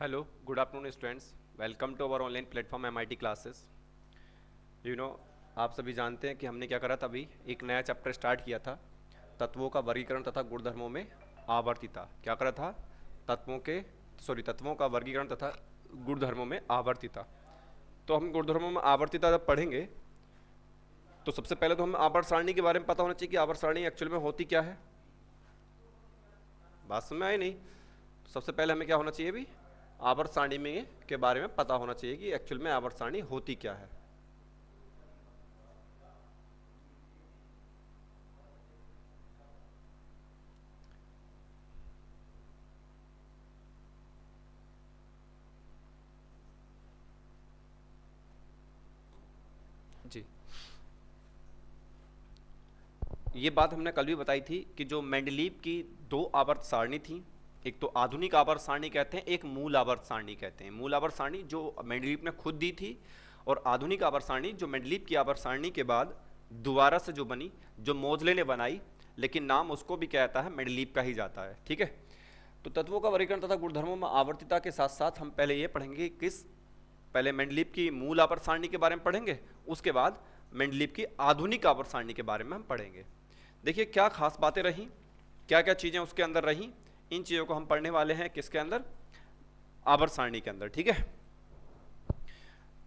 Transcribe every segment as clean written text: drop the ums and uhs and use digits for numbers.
Hello, good afternoon students. Welcome to our online platform MIT classes. You know आप सभी जानते हैं कि हमने क्या करा था, अभी एक नया चैप्टर स्टार्ट किया था, तत्वों का वर्गीकरण तथा गुणधर्मों में आवर्तिता। क्या करा था? तत्वों का वर्गीकरण तथा गुणधर्मों में आवर्तिता। तो हम गुणधर्मों में आवर्तिता जब पढ़ेंगे तो सबसे पहले तो हमें आवर्त सारणी के बारे में पता होना चाहिए कि आवर्त सारणी एक्चुअल में होती क्या है। बात समझ में आई नहीं? तो सबसे पहले हमें क्या होना चाहिए, भी आवर्त सारणी में के बारे में पता होना चाहिए कि एक्चुअल में आवर्त सारणी होती क्या है। जी, ये बात हमने कल भी बताई थी कि जो मेंडलीव की दो आवर्त सारणी थी, एक तो आधुनिक आवर्त सारणी कहते हैं, एक मूल आवर्त सारणी कहते हैं। मूल आवर्त सारणी जो मेंडलीव ने खुद दी थी, और आधुनिक आवर्त सारणी जो मेंडलीव की आवर्त सारणी के बाद दोबारा से जो बनी, जो मोजले ने बनाई, लेकिन नाम उसको भी क्या आता है, मेंडलीव का ही जाता है। ठीक है। तो तत्वों का वर्गीकरण तथा गुणधर्मों में आवर्तिता के साथ साथ हम पहले ये पढ़ेंगे पहले मेंडलीव की मूल आवर्त सारणी के बारे में पढ़ेंगे, उसके बाद मेंडलीव की आधुनिक आवर्त सारणी के बारे में हम पढ़ेंगे। देखिए क्या खास बातें रहीं, क्या क्या चीज़ें उसके अंदर रहीं, इन चीज़ों को हम पढ़ने वाले हैं किसके अंदर, आवर्त सारणी के अंदर। ठीक है।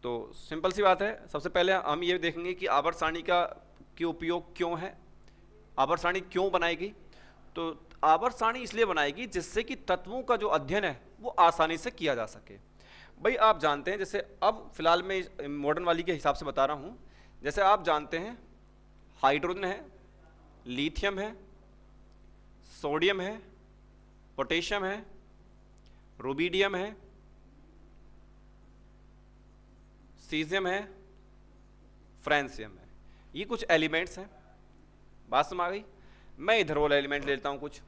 तो सिंपल सी बात है, सबसे पहले हम ये देखेंगे कि आवर्त सारणी का के उपयोग क्यों है, आवर्त सारणी क्यों बनाएगी। तो आवर्त सारणी इसलिए बनाएगी जिससे कि तत्वों का जो अध्ययन है वो आसानी से किया जा सके। भाई आप जानते हैं, जैसे अब फिलहाल मैं मॉडर्न वाली के हिसाब से बता रहा हूँ, जैसे आप जानते हैं हाइड्रोजन है, लिथियम है, सोडियम है, पोटेशियम है, रुबिडियम है, सीजियम है, फ्रांसियम है। ये कुछ एलिमेंट्स हैं। बात समझ आ गई? मैं इधर वाला एलिमेंट ले लेता हूं कुछ।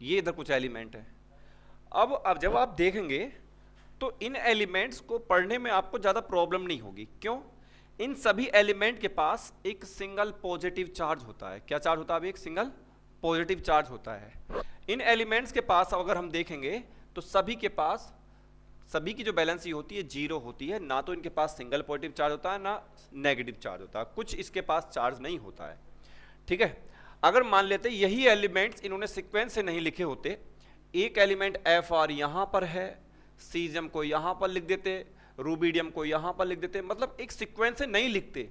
ये इधर कुछ एलिमेंट है। अब जब आप देखेंगे तो इन एलिमेंट्स को पढ़ने में आपको ज़्यादा प्रॉब्लम नहीं होगी। क्यों? इन सभी एलिमेंट के पास एक सिंगल पॉजिटिव चार्ज होता है। क्या चार्ज होता है? अभी एक सिंगल पॉजिटिव चार्ज होता है। इन एलिमेंट्स के पास अगर हम देखेंगे तो सभी की जो बैलेंस होती है जीरो होती है। ना तो इनके पास सिंगल पॉजिटिव चार्ज होता है, ना नेगेटिव चार्ज होता है, कुछ इसके पास चार्ज नहीं होता है। ठीक है। अगर मान लेते यही एलिमेंट्स इन्होंने सीक्वेंस से नहीं लिखे होते, एक एलिमेंट एफ आर यहां पर है, सीजियम को यहां पर लिख देते, रूबिडियम को यहां पर लिख देते, मतलब एक सीक्वेंस से नहीं लिखते,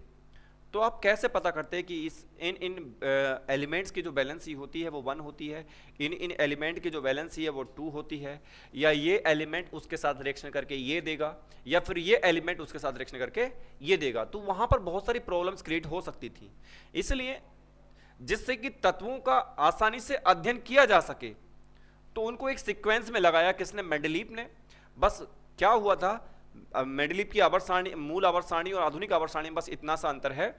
तो आप कैसे पता करते हैं कि इन इन एलिमेंट्स की जो वैलेंसी होती है वो 1 होती है, इन एलिमेंट की जो वैलेंसी है वो 2 होती है, या ये एलिमेंट उसके साथ रिएक्शन करके ये देगा, या फिर ये एलिमेंट उसके साथ रिएक्शन करके ये देगा। तो वहां पर बहुत सारी प्रॉब्लम्स क्रिएट हो सकती थी। इसलिए जिससे कि तत्वों का आसानी से अध्ययन किया जा सके, तो उनको एक सीक्वेंस में लगाया किसने? मेंडलीव ने। बस क्या हुआ था, मेंडलीव की आवर्त सारणी, मूल आवर्त सारणी और आधुनिक आवर्त सारणी में बस इतना सा अंतर है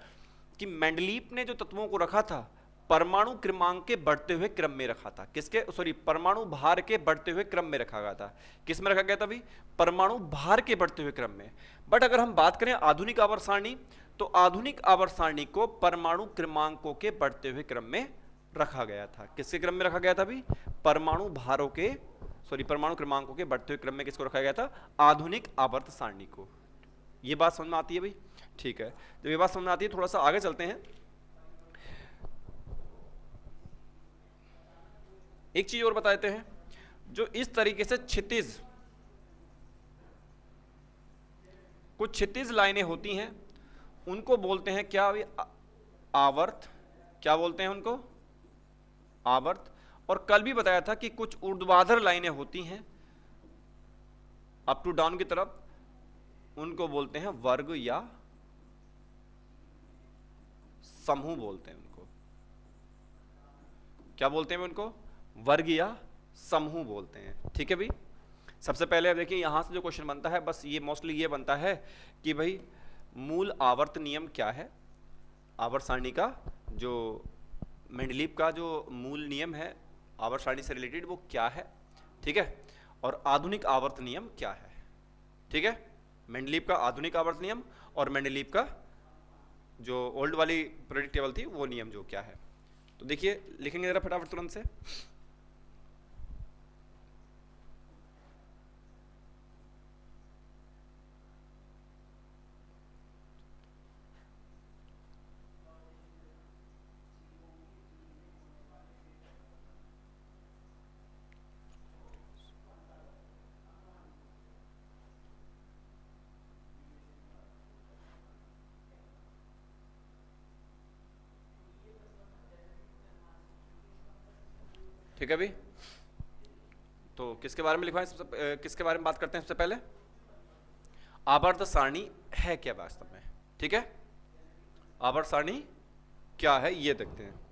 कि मेंडलीव ने जो तत्वों को रखा था परमाणु क्रमांक के बढ़ते हुए क्रम में रखा था। परमाणु भार के बढ़ते हुए क्रम में रखा गया था। किस में रखा गया था भाई? परमाणु भार के बढ़ते हुए क्रम में। बट अगर हम बात करें आधुनिक आवर्त सारणी, तो आधुनिक आवर्त सारणी को परमाणु क्रमांकों के बढ़ते हुए क्रम में रखा गया था। किसके क्रम में रखा गया था भाई? परमाणु क्रमांकों के बढ़ते हुए क्रम में किसको रखा गया था? आधुनिक आवर्त सारणी को। ये बात समझ में आती है भाई? ठीक है। जब ये बात समझ में आती है, थोड़ा सा आगे चलते हैं। एक चीज और बता देते हैं, जो इस तरीके से कुछ क्षितिज लाइनें होती हैं, उनको बोलते हैं क्या? आवर्त। क्या बोलते हैं उनको? आवर्त। और कल भी बताया था कि कुछ ऊर्ध्वाधर लाइनें होती हैं अप टू डाउन की तरफ, उनको बोलते हैं वर्ग या समूह बोलते हैं उनको। क्या बोलते हैं उनको? वर्ग या समूह बोलते हैं। ठीक है भाई। सबसे पहले अब देखिए यहां से जो क्वेश्चन बनता है, बस ये मोस्टली ये बनता है कि भाई मूल आवर्त नियम क्या है, आवर्त सारणी का जो मेंडलीव का जो मूल नियम है आवर्त सारणी से रिलेटेड वो क्या है। ठीक है। और आधुनिक आवर्त नियम क्या है। ठीक है। मेंडलीव का आधुनिक आवर्त नियम और मेंडलीव का जो ओल्ड वाली पीरियोडिक टेबल थी वो नियम जो क्या है। तो देखिए लिखेंगे जरा फटाफट तुरंत से। ठीक है भाई, तो किसके बारे में लिखवाएं किसके बारे में बात करते हैं सबसे पहले। आवर्त सारणी है क्या वास्तव में, ठीक है। आवर्त सारणी क्या है ये देखते हैं।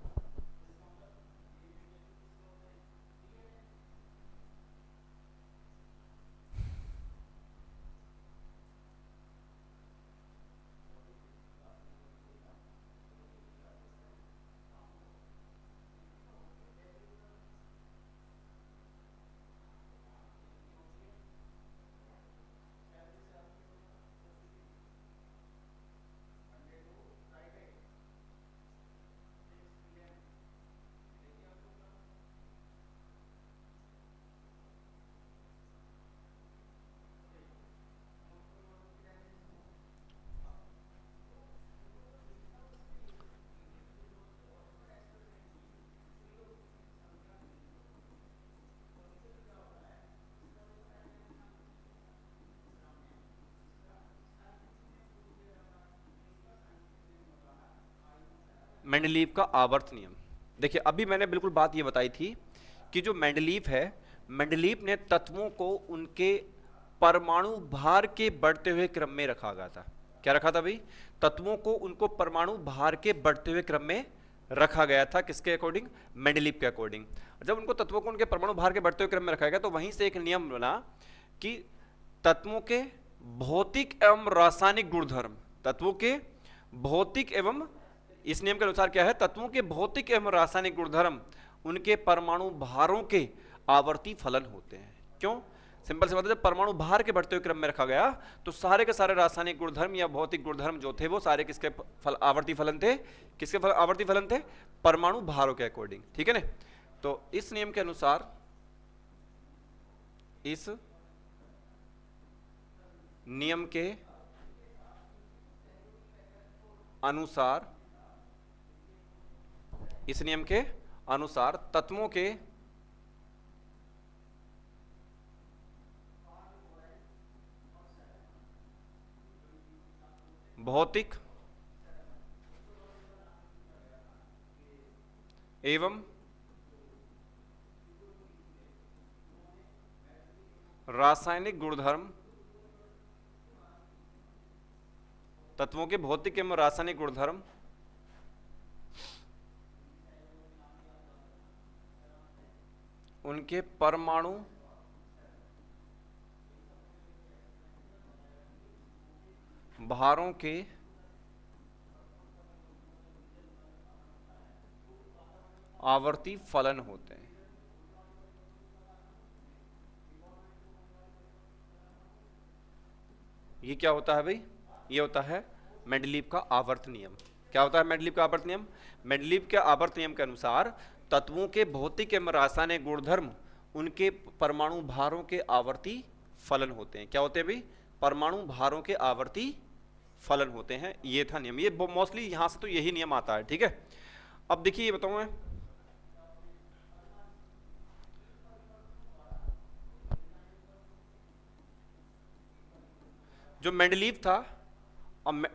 मेंडलीव का आवर्त नियम। देखिए अभी मैंने बिल्कुल बात ये बताई थी कि जो मेंडलीव है, मेंडलीव ने तत्वों को उनके परमाणु भार के बढ़ते हुए क्रम में रखा गया था। क्या रखा था भाई? तत्वों को उनको परमाणु भार के बढ़ते हुए क्रम में रखा गया था। किसके अकॉर्डिंग? मेंडलीव के अकॉर्डिंग। जब उनको तत्वों को उनके परमाणु भार के बढ़ते हुए क्रम में रखा गया तो वहीं से एक नियम बना कि तत्वों के भौतिक एवं रासायनिक गुणधर्म, तत्वों के भौतिक एवं, इस नियम के अनुसार क्या है, तत्वों के भौतिक एवं रासायनिक गुणधर्म उनके परमाणु भारों के आवर्ती फलन होते हैं। क्यों? सिंपल सी बात है, जब परमाणु भार के बढ़ते हुए क्रम में रखा गया तो सारे के सारे रासायनिक गुणधर्म या भौतिक गुणधर्म जो थे वो सारे किसके आवर्ती फलन थे? किसके आवर्ती फलन थे? परमाणु भारों के अकॉर्डिंग, ठीक है ना। तो इस नियम के अनुसार, इस नियम के अनुसार, इस नियम के अनुसार तत्वों के भौतिक एवं रासायनिक गुणधर्म, तत्वों के भौतिक एवं रासायनिक गुणधर्म उनके परमाणु भारों के आवर्ती फलन होते हैं। ये क्या होता है भाई? ये होता है मेंडलीव का आवर्त नियम। क्या होता है मेंडलीव का आवर्त नियम? मेंडलीव के आवर्त नियम के अनुसार तत्वों के भौतिक एवं रासायनिक गुणधर्म उनके परमाणु भारों के आवर्ती फलन होते हैं। क्या होते हैं भाई? परमाणु भारों के आवर्ती फलन होते हैं। ये था नियम। ये मोस्टली यहां से तो यही नियम आता है, ठीक है। अब देखिए ये बताऊं मैं, जो मेंडलीव था, अब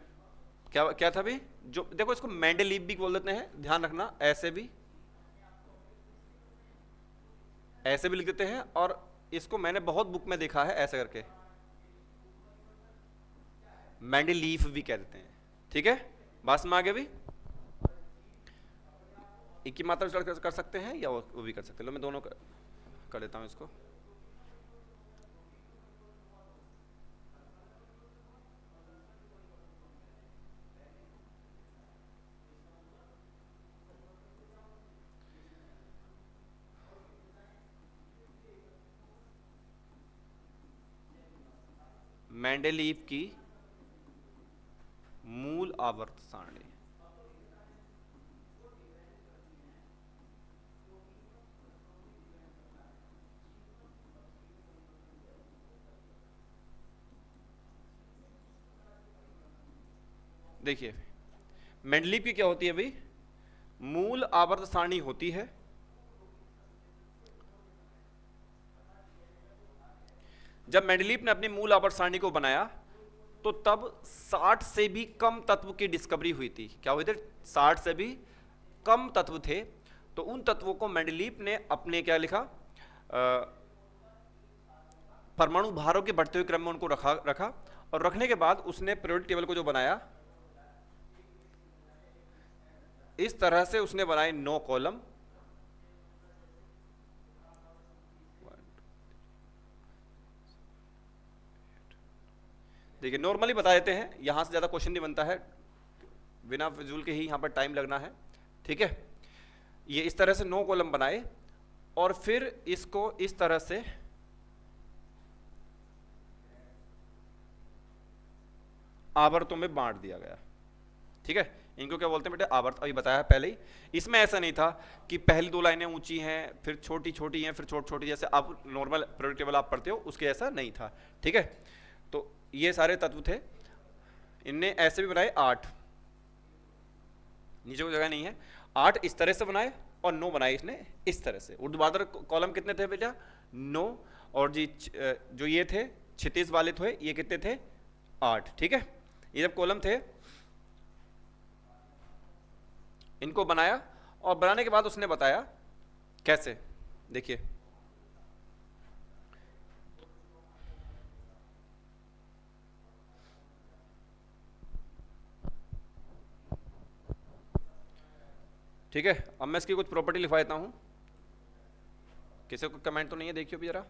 क्या क्या था भाई? जो देखो इसको मेंडलीव भी बोल देते हैं, ध्यान रखना, ऐसे भी लिख देते हैं, और इसको मैंने बहुत बुक में देखा है ऐसे करके, मेंडलीव भी कह देते हैं, ठीक है। बात में आगे भी एक ही मात्रा विचार कर सकते हैं या वो भी कर सकते हैं। लो मैं दोनों कर देता हूं इसको। मेंडलीव की मूल आवर्त सारणी। देखिए मेंडलीव की क्या होती है भाई, मूल आवर्त सारणी होती है, जब मेंडलीव ने अपनी मूल आवर्त सारणी को बनाया तो तब 60 से भी कम तत्व की डिस्कवरी हुई थी। क्या हुई थी? 60 से भी कम तत्व थे। तो उन तत्वों को मेंडलीव ने अपने क्या लिखा, परमाणु भारों के बढ़ते हुए क्रम में उनको रखा और रखने के बाद उसने पीरियोडिक टेबल को जो बनाया, इस तरह से उसने बनाए 9 कॉलम। देखिए नॉर्मली बता देते हैं, यहां से ज्यादा क्वेश्चन नहीं बनता है, बिना फिजूल के ही यहां पर टाइम लगना है। ठीक है, ये इस तरह से 9 कॉलम बनाए और फिर इसको इस तरह से आवर्तों में बांट दिया गया। ठीक है, इनको क्या बोलते हैं बेटे? आवर्त। अभी बताया पहले ही। इसमें ऐसा नहीं था कि पहली 2 लाइनें ऊंची हैं फिर छोटी छोटी हैं फिर छोटी छोटी, जैसे आप नॉर्मल पीरियोडिक टेबल आप पढ़ते हो उसके ऐसा नहीं था। ठीक है, तो ये सारे तत्व थे, इनने ऐसे भी बनाए 8, नीचे कोई जगह नहीं है, 8 इस तरह से बनाए और 9 बनाए इसने इस तरह से। ऊर्ध्वाधर कॉलम कितने थे बेटा? 9। और जी जो ये थे क्षितिज वाले थे, ये कितने थे? 8। ठीक है, ये जब कॉलम थे इनको बनाया और बनाने के बाद उसने बताया कैसे। देखिए ठीक है, अब मैं इसकी कुछ प्रॉपर्टी लिखवा देता हूं। किसी को कमेंट तो नहीं है? देखियो भी जरा।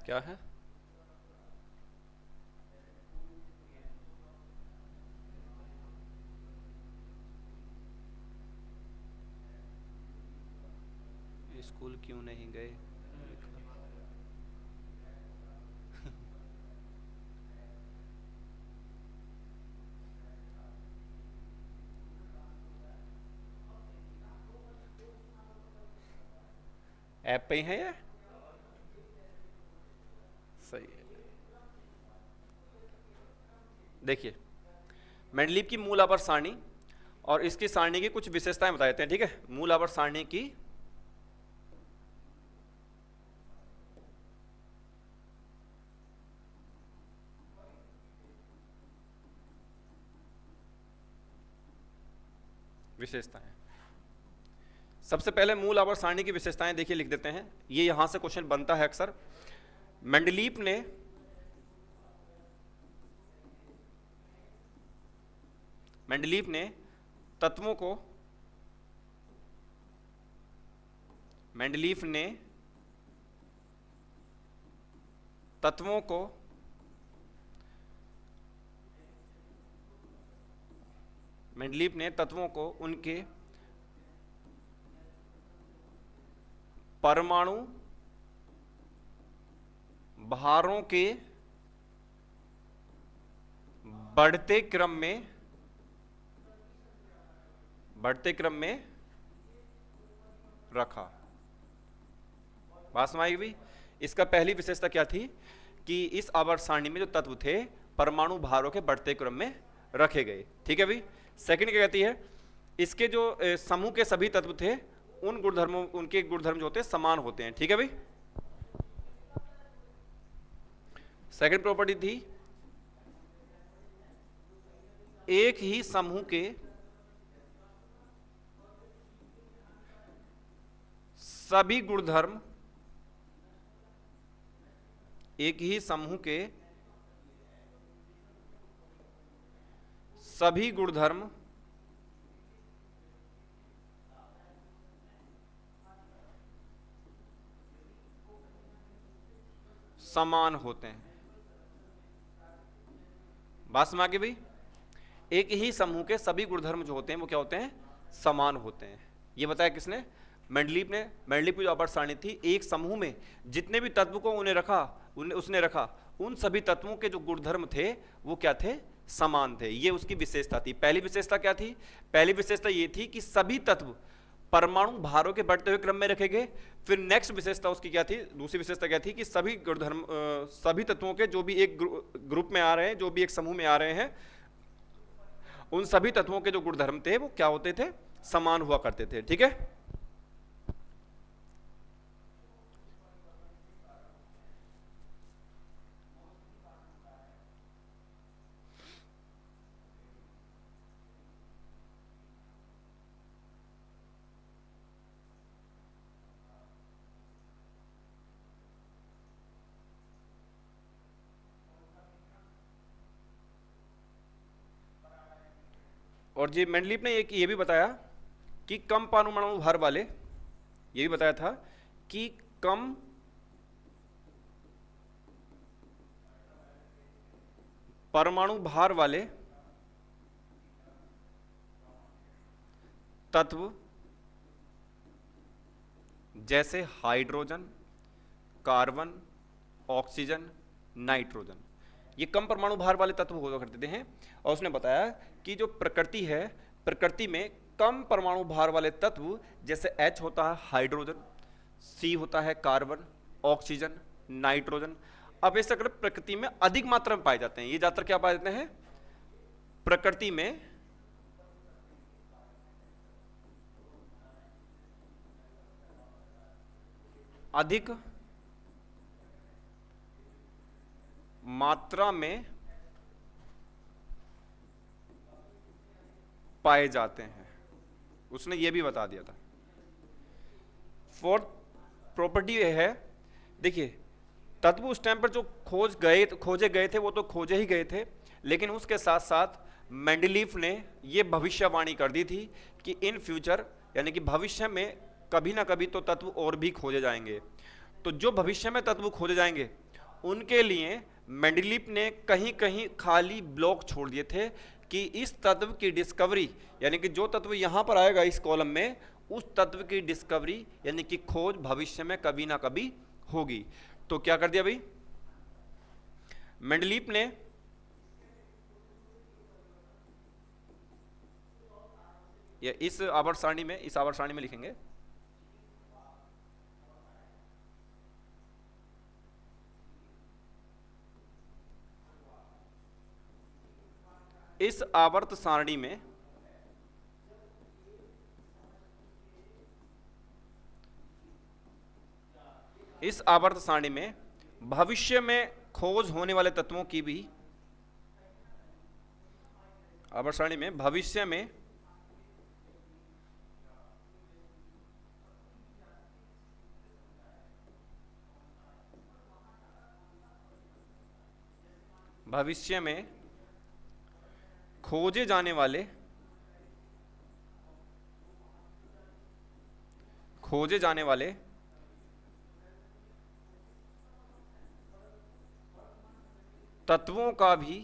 क्या है? स्कूल क्यों नहीं गए? ऐप पे ही है ये? सही है। देखिए मेंडलीव की मूल आवर्त सारणी और इसकी सारणी की कुछ विशेषताएं बता देते हैं। ठीक है, मूल आवर्त सारणी की विशेषताएं। सबसे पहले मूल आवर्त सारणी की विशेषताएं देखिए, लिख देते हैं, ये यहां से क्वेश्चन बनता है अक्सर। मेंडलीव ने तत्वों को मेंडलीव ने तत्वों को उनके परमाणु भारों के बढ़ते क्रम में रखा। बात समझ आई भी? इसका पहली विशेषता क्या थी कि इस आवर्त सारणी में जो तत्व थे परमाणु भारों के बढ़ते क्रम में रखे गए। ठीक है भाई। सेकंड क्या कहती है? इसके जो समूह के सभी तत्व थे उनके गुणधर्म जो होते हैं समान होते हैं। ठीक है भाई। सेकंड प्रॉपर्टी थी एक ही समूह के सभी गुणधर्म समान होते हैं। बात समझ आ गई भाई? एक ही समूह के सभी गुणधर्म जो होते हैं वो क्या होते हैं? समान होते हैं। ये बताया किसने? मेंडलीव की जो आवर्त सारणी थी, एक समूह में जितने भी तत्व को उसने रखा, उन सभी तत्वों के जो गुणधर्म थे वो क्या थे, समान थे। ये उसकी विशेषता थी। पहली विशेषता क्या थी? पहली विशेषता ये थी कि सभी तत्व परमाणु भारों के बढ़ते हुए क्रम में रखे गए। फिर नेक्स्ट विशेषता उसकी क्या थी, दूसरी विशेषता क्या थी कि सभी गुणधर्म सभी तत्वों के जो भी एक ग्रुप में आ रहे हैं, जो भी एक समूह में आ रहे हैं, उन सभी तत्वों के जो गुणधर्म थे वो क्या होते थे, समान हुआ करते थे। ठीक है, और जी मेंडलीव ने एक ये भी बताया कि कम परमाणु भार वाले, ये भी बताया था कि कम परमाणु भार वाले तत्व जैसे हाइड्रोजन, कार्बन, ऑक्सीजन, नाइट्रोजन, ये कम परमाणु भार वाले तत्व हुआ करते हैं। और उसने बताया कि जो प्रकृति है, प्रकृति में कम परमाणु भार वाले तत्व जैसे H होता है हाइड्रोजन, C होता है कार्बन, ऑक्सीजन, नाइट्रोजन, अब ये सब प्रकृति में अधिक मात्रा में पाए जाते हैं। ये ज्यादातर क्या पाए जाते हैं? प्रकृति में अधिक मात्रा में पाए जाते हैं, उसने ये भी बता दिया था। फोर्थ प्रॉपर्टी ये है, देखिए तत्व उस टाइम पर जो खोजे गए थे वो तो खोजे ही गए थे, लेकिन उसके साथ साथ मेंडलीव ने ये भविष्यवाणी कर दी थी कि इन फ्यूचर, यानी कि भविष्य में कभी ना कभी तो तत्व और भी खोजे जाएंगे। तो जो भविष्य में तत्व खोजे जाएंगे उनके लिए मेंडलीव ने कहीं कहीं खाली ब्लॉक छोड़ दिए थे कि इस तत्व की डिस्कवरी, यानी कि जो तत्व यहां पर आएगा इस कॉलम में, उस तत्व की डिस्कवरी यानी कि खोज भविष्य में कभी ना कभी होगी। तो क्या कर दिया भाई मेंडलीव ने, या इस आवर्त सारणी में लिखेंगे इस आवर्त सारणी में भविष्य में खोज होने वाले तत्वों की भी, आवर्त सारणी में भविष्य में खोजे जाने वाले तत्वों का भी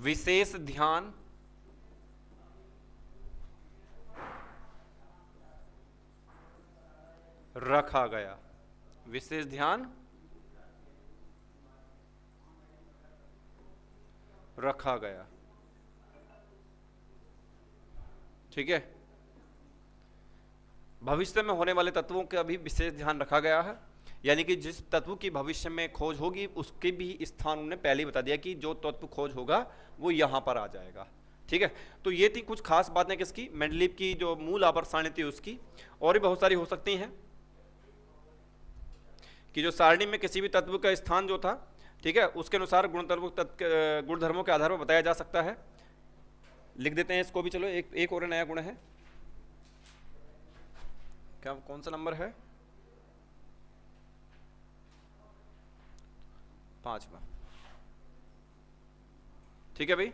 विशेष ध्यान रखा गया। विशेष ध्यान रखा गया। ठीक है, भविष्य में होने वाले तत्वों का भी विशेष ध्यान रखा गया है, यानी कि जिस तत्व की भविष्य में खोज होगी उसके भी स्थान उन्होंने पहले ही बता दिया कि जो तत्व खोज होगा वो यहां पर आ जाएगा। ठीक है, तो ये थी कुछ खास बातें किसकी, मेंडलीव की जो मूल आवर्त सारणी थी उसकी। और भी बहुत सारी हो सकती हैं कि जो सारणी में किसी भी तत्व का स्थान जो था, ठीक है, उसके अनुसार गुणधर्मों के आधार पर बताया जा सकता है। लिख देते हैं इसको भी। चलो एक और नया गुण है, क्या कौन सा नंबर है? 5वां। ठीक है भाई,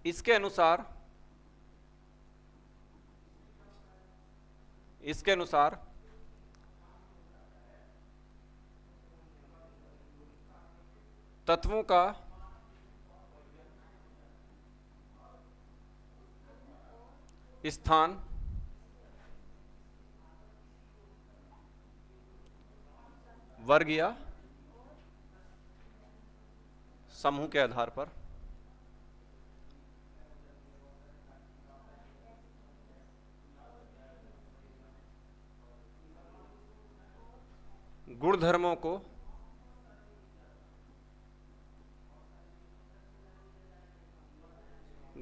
इसके अनुसार तत्वों का स्थान वर्ग या समूह के आधार पर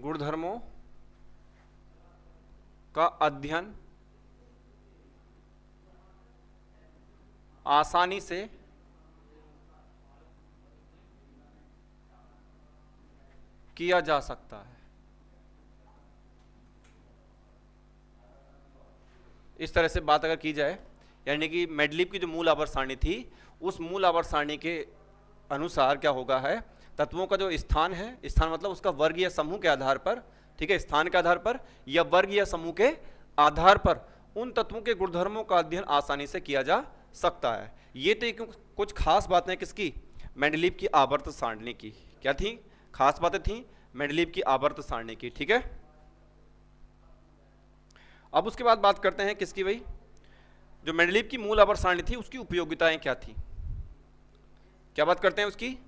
गुणधर्मों का अध्ययन आसानी से किया जा सकता है। इस तरह से बात अगर की जाए, यानी कि मेंडलीव की जो मूल आवर्त सारणी थी, उस मूल आवर्त सारणी के अनुसार क्या होगा है, तत्वों का जो स्थान है, स्थान मतलब उसका वर्ग या समूह के आधार पर, ठीक है, स्थान के आधार पर या वर्ग या समूह के आधार पर उन तत्वों के गुणधर्मों का अध्ययन आसानी से किया जा सकता है। ये तो कुछ खास बातें किसकी, मेंडलीव की आवर्त सारणी की। क्या थी खास बातें थी मेंडलीव की आवर्त सारणी की, ठीक है। अब उसके बाद बात करते हैं किसकी भाई, जो मेंडलीव की मूल आवर्त सारणी थी उसकी उपयोगिताएं क्या थी, क्या बात करते हैं उसकी।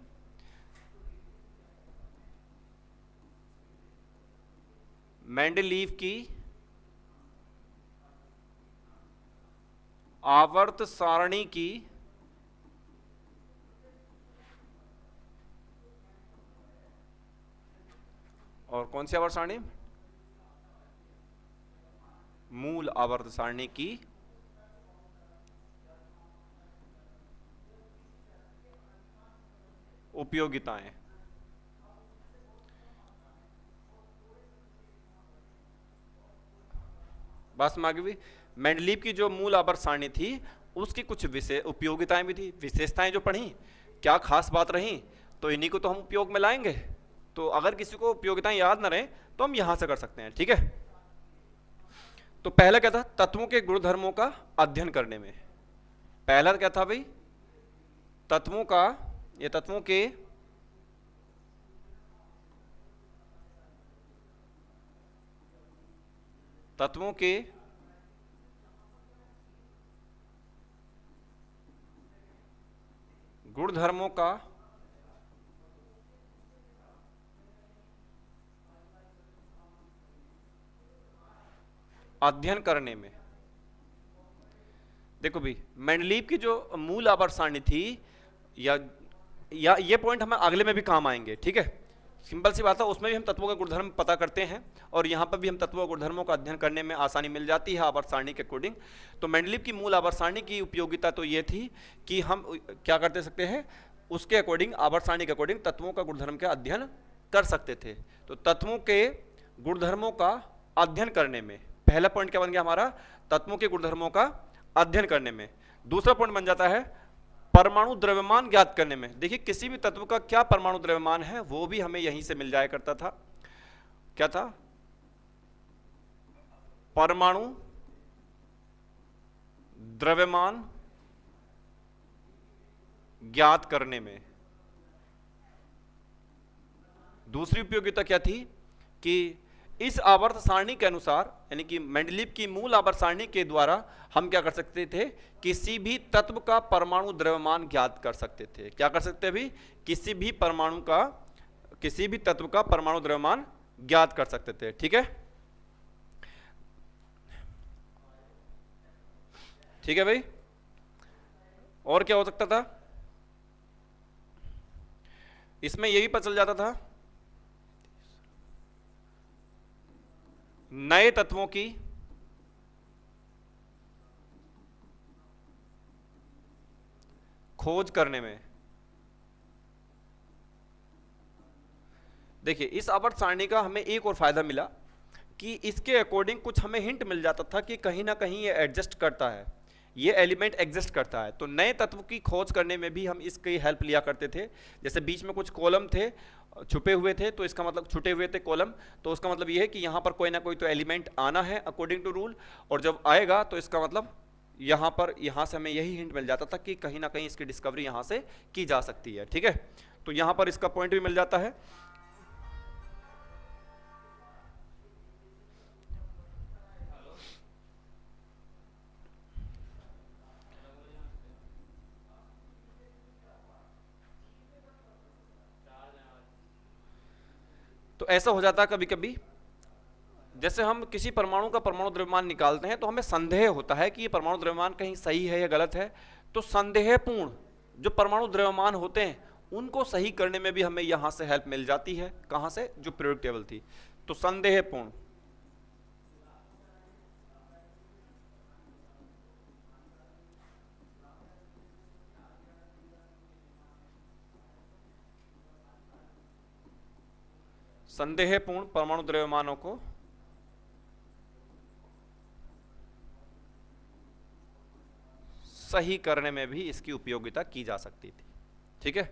मेंडलीव की आवर्त सारणी की और कौन सी आवर्त सारणी, मूल आवर्त सारणी की उपयोगिताएं। बस में आगे भी मेंडलीव की जो मूल आवर्त सारणी थी उसकी कुछ विशेष उपयोगिताएं भी थी, विशेषताएं जो पढ़ी, क्या खास बात रही, तो इन्हीं को तो हम उपयोग में लाएंगे। तो अगर किसी को उपयोगिताएं याद ना रहे तो हम यहां से कर सकते हैं, ठीक है। तो पहला क्या था, तत्वों के गुणधर्मों का अध्ययन करने में। पहला क्या था भाई, तत्वों का, ये तत्वों के गुणधर्मों का अध्ययन करने में। देखो भाई, मेंडलीव की जो मूल आवर्त सारणी थी, या ये पॉइंट हमें अगले में भी काम आएंगे, ठीक है। सिंपल सी बात है, उसमें भी हम तत्वों के गुणधर्म पता करते हैं और यहाँ पर भी हम तत्वों के गुणधर्मों का अध्ययन करने में आसानी मिल जाती है आवर्त सारणी के अकॉर्डिंग। तो मेंडलीव की मूल आवर्त सारणी की उपयोगिता तो ये थी कि हम क्या करते सकते हैं, उसके अकॉर्डिंग, आवर्त सारणी के अकॉर्डिंग तत्वों का गुणधर्म का अध्ययन कर सकते थे। तो तत्वों के गुणधर्मों का अध्ययन करने में पहला पॉइंट क्या बन गया हमारा, तत्वों के गुणधर्मों का अध्ययन करने में। दूसरा पॉइंट बन जाता है परमाणु द्रव्यमान ज्ञात करने में। देखिए, किसी भी तत्व का क्या परमाणु द्रव्यमान है वो भी हमें यहीं से मिल जाया करता था। क्या था, परमाणु द्रव्यमान ज्ञात करने में। दूसरी उपयोगिता क्या थी कि इस आवर्त सारणी के अनुसार, यानी कि मेंडलीव की मूल आवर्त सारणी के द्वारा हम क्या कर सकते थे, किसी भी तत्व का परमाणु द्रव्यमान ज्ञात कर सकते थे। क्या कर सकते भी, किसी भी तत्व का परमाणु द्रव्यमान ज्ञात कर सकते थे, ठीक है। ठीक है भाई, और क्या हो सकता था, इसमें यह भी पता चल जाता था नए तत्वों की खोज करने में। देखिए, इस आवर्त सारणी का हमें एक और फायदा मिला कि इसके अकॉर्डिंग कुछ हमें हिंट मिल जाता था कि कहीं ना कहीं ये एडजस्ट करता है, ये एलिमेंट एग्जिस्ट करता है। तो नए तत्व की खोज करने में भी हम इसकी हेल्प लिया करते थे। जैसे बीच में कुछ कॉलम थे, छुपे हुए थे, तो इसका मतलब छुटे हुए थे कॉलम, तो उसका मतलब ये है कि यहाँ पर कोई ना कोई तो एलिमेंट आना है अकॉर्डिंग टू रूल, और जब आएगा तो इसका मतलब यहाँ से हमें यही हिंट मिल जाता था कि कहीं ना कहीं इसकी डिस्कवरी यहाँ से की जा सकती है, ठीक है। तो यहां पर इसका पॉइंट भी मिल जाता है। तो ऐसा हो जाता है कभी कभी, जैसे हम किसी परमाणु का परमाणु द्रव्यमान निकालते हैं तो हमें संदेह होता है कि ये परमाणु द्रव्यमान कहीं सही है या गलत है। तो संदेहपूर्ण जो परमाणु द्रव्यमान होते हैं उनको सही करने में भी हमें यहां से हेल्प मिल जाती है। कहां से? जो पीरियोडिक टेबल थी। तो संदेहपूर्ण, संदेहपूर्ण परमाणु द्रव्यमानों को सही करने में भी इसकी उपयोगिता की जा सकती थी। ठीक है,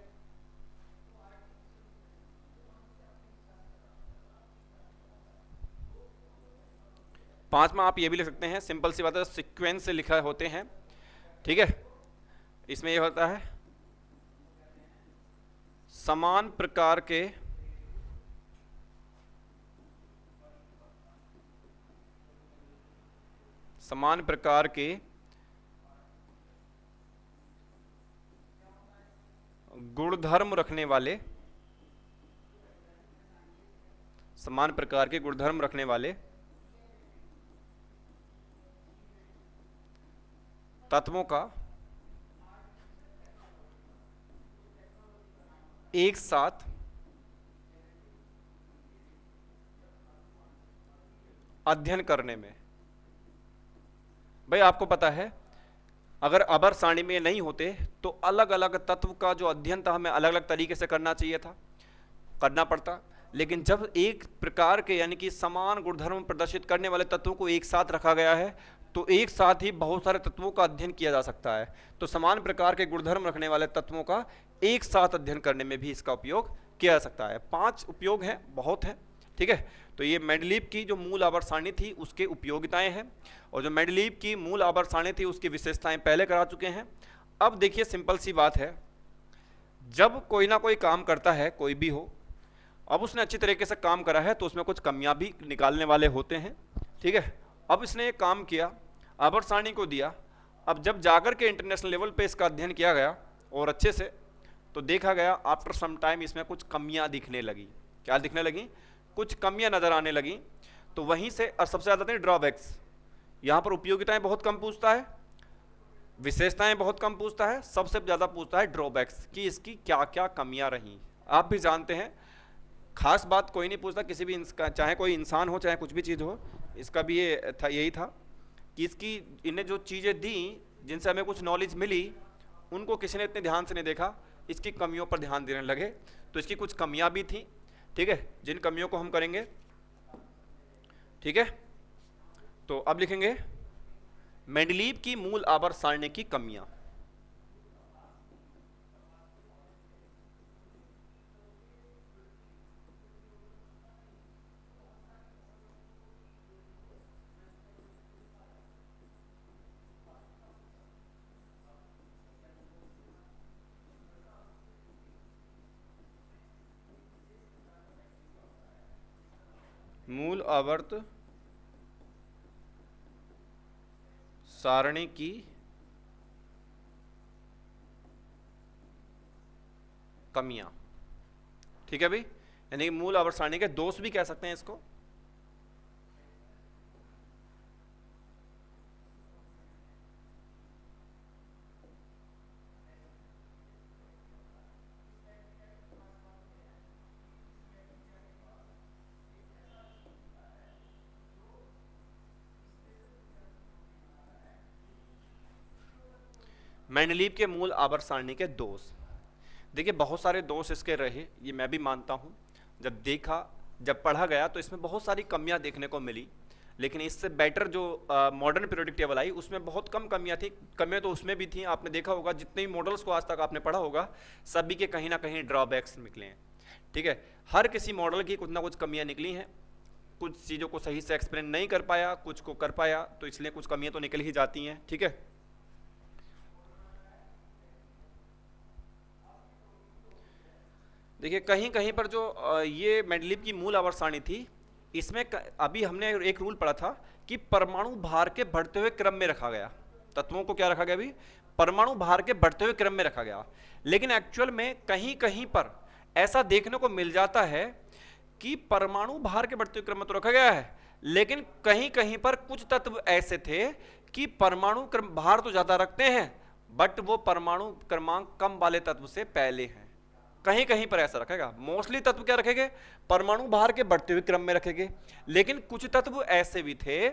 पांचवा आप ये भी लिख सकते हैं, सिंपल सी बात है, सीक्वेंस से लिखा होते हैं। ठीक है, इसमें ये होता है समान प्रकार के गुणधर्म रखने वाले, समान प्रकार के गुणधर्म रखने वाले तत्वों का एक साथ अध्ययन करने में। भाई आपको पता है अगर अबर सारणी में नहीं होते तो अलग अलग तत्व का जो अध्ययन था हमें अलग अलग तरीके से करना चाहिए था, करना पड़ता। लेकिन जब एक प्रकार के यानी कि समान गुणधर्म प्रदर्शित करने वाले तत्वों को एक साथ रखा गया है तो एक साथ ही बहुत सारे तत्वों का अध्ययन किया जा सकता है। तो समान प्रकार के गुणधर्म रखने वाले तत्वों का एक साथ अध्ययन करने में भी इसका उपयोग किया जा सकता है। 5 उपयोग हैं, बहुत है। ठीक है, तो ये मेंडलीव की जो मूल आवर्त सारणी थी उसके उपयोगिताएं हैं, और जो मेंडलीव की मूल आवर्त सारणी थी उसकी विशेषताएं पहले करा चुके हैं। अब देखिए सिंपल सी बात है, जब कोई ना कोई काम करता है, कोई भी हो, अब उसने अच्छी तरीके से काम करा है तो उसमें कुछ कमियां भी निकालने वाले होते हैं। ठीक है, अब इसने एक काम किया, आवर्त सारणी को दिया, अब जब जाकर के इंटरनेशनल लेवल पे इसका अध्ययन किया गया और अच्छे से, तो देखा गया आफ्टर सम टाइम इसमें कुछ कमियां दिखने लगी। क्या दिखने लगी? कुछ कमियां नजर आने लगी। तो वहीं से और सबसे ज्यादा थे ड्रॉबैक्स। यहां पर उपयोगिताएं बहुत कम पूछता है, विशेषताएं बहुत कम पूछता है, सबसे ज्यादा पूछता है ड्रॉबैक्स कि इसकी क्या क्या कमियां रही। आप भी जानते हैं खास बात कोई नहीं पूछता किसी भी चाहे कोई इंसान हो चाहे कुछ भी चीज़ हो। इसका भी ये था, यही था कि इसकी इन्हें जो चीज़ें दी जिनसे हमें कुछ नॉलेज मिली उनको किसी ने इतने ध्यान से नहीं देखा, इसकी कमियों पर ध्यान देने लगे। तो इसकी कुछ कमियां भी थी। ठीक है, जिन कमियों को हम करेंगे। ठीक है, तो अब लिखेंगे मेंडलीव की मूल आवर्त सारणी की कमियां। मूल आवर्त सारणी की कमियां। ठीक है भाई, यानी कि मूल आवर्त सारणी के दोष भी कह सकते हैं इसको। मेंडलीव के मूल आवर्त सारणी के दोष, देखिए बहुत सारे दोष इसके रहे, ये मैं भी मानता हूँ। जब देखा, जब पढ़ा गया तो इसमें बहुत सारी कमियां देखने को मिली, लेकिन इससे बेटर जो मॉडर्न पीरियोडिक टेबल आई उसमें बहुत कम कमियां थी। कमियां तो उसमें भी थी, आपने देखा होगा जितने भी मॉडल्स को आज तक आपने पढ़ा होगा सभी के कहीं ना कहीं ड्रॉबैक्स निकले हैं। ठीक है, हर किसी मॉडल की कुछ ना कुछ कमियां निकली हैं। कुछ चीज़ों को सही से एक्सप्लेन नहीं कर पाया, कुछ को कर पाया, तो इसलिए कुछ कमियां तो निकल ही जाती हैं। ठीक है, देखिए कहीं कहीं पर जो ये मेंडलीव की मूल आवर्त सारणी थी, इसमें अभी हमने एक रूल पढ़ा था कि परमाणु भार के बढ़ते हुए क्रम में रखा गया। तत्वों को क्या रखा गया अभी? परमाणु भार के बढ़ते हुए क्रम में रखा गया। लेकिन एक्चुअल में कहीं कहीं पर ऐसा देखने को मिल जाता है कि परमाणु भार के बढ़ते हुए क्रम में तो रखा गया है, लेकिन कहीं कहीं पर कुछ तत्व ऐसे थे कि परमाणु क्रम भार तो ज्यादा रखते हैं, बट वो परमाणु क्रमांक कम वाले तत्व से पहले हैं। कहीं कहीं पर ऐसा रखेगा। मोस्टली तत्व क्या रखेंगे? परमाणु भार के बढ़ते हुए क्रम में रखेंगे। लेकिन कुछ तत्व ऐसे भी थे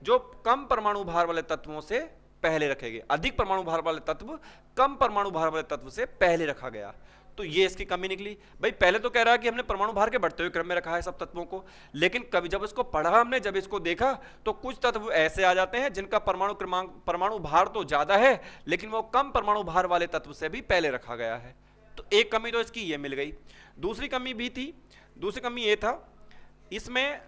जो कम परमाणु भार वाले तत्वों से पहले रखेंगे। अधिक परमाणु भार वाले तत्व कम परमाणु भार वाले तत्व से पहले रखा गया। तो ये इसकी कमी निकली। भाई पहले तो कह रहा है कि हमने परमाणु भार के बढ़ते हुए क्रम में रखा है सब तत्वों को, लेकिन कभी जब इसको पढ़ा हमने, जब इसको देखा, तो कुछ तत्व ऐसे आ जाते हैं जिनका परमाणु क्रमांक परमाणु भार तो ज्यादा है, लेकिन वो कम परमाणु भार वाले तत्व से भी पहले रखा गया है। तो एक कमी तो इसकी ये मिल गई। दूसरी कमी भी थी। दूसरी कमी ये था, इसमें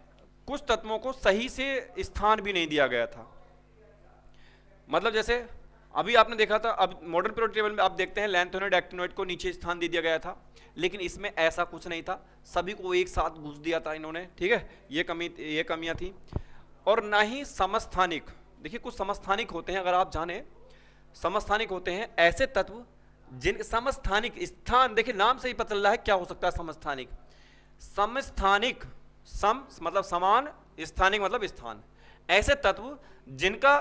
कुछ तत्वों को सही से स्थान भी नहीं दिया गया था। मतलब जैसे अभी आपने देखा था, अब मॉडर्न पीरियोडिक टेबल में आप देखते हैं लैंथोनॉइड एक्टिनोइड को नीचे स्थान दे दिया गया था, लेकिन इसमें ऐसा कुछ नहीं था, सभी को एक साथ घुस दिया था इन्होंने। ठीक है, ये कमियां थी। और ना ही समस्थानिक। देखिए कुछ समस्थानिक होते हैं, अगर आप जाने, समस्थानिक होते हैं ऐसे तत्व जिन समस्थानिक स्थान, देखिए नाम से ही पता चल रहा है क्या हो सकता है समस्थानिक। समस्थानिक, सम मतलब समान, स्थानिक मतलब स्थान। ऐसे तत्व जिनका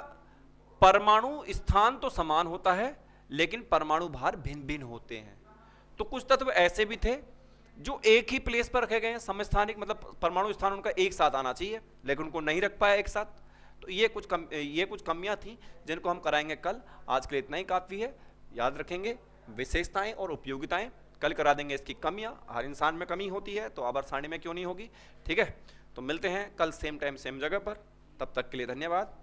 परमाणु स्थान तो समान होता है, लेकिन परमाणु भार भिन्न भिन्न होते हैं। तो कुछ तत्व ऐसे भी थे जो एक ही प्लेस पर रखे गए हैं, समस्थानिक मतलब परमाणु स्थान उनका एक साथ आना चाहिए, लेकिन उनको नहीं रख पाया एक साथ। तो ये कुछ कमियां थी जिनको हम कराएंगे कल। आज के लिए इतना ही काफी है। याद रखेंगे विशेषताएं और उपयोगिताएं, कल करा देंगे इसकी कमियां। हर इंसान में कमी होती है, तो आवर्त सारणी में क्यों नहीं होगी। ठीक है, तो मिलते हैं कल सेम टाइम सेम जगह पर। तब तक के लिए धन्यवाद।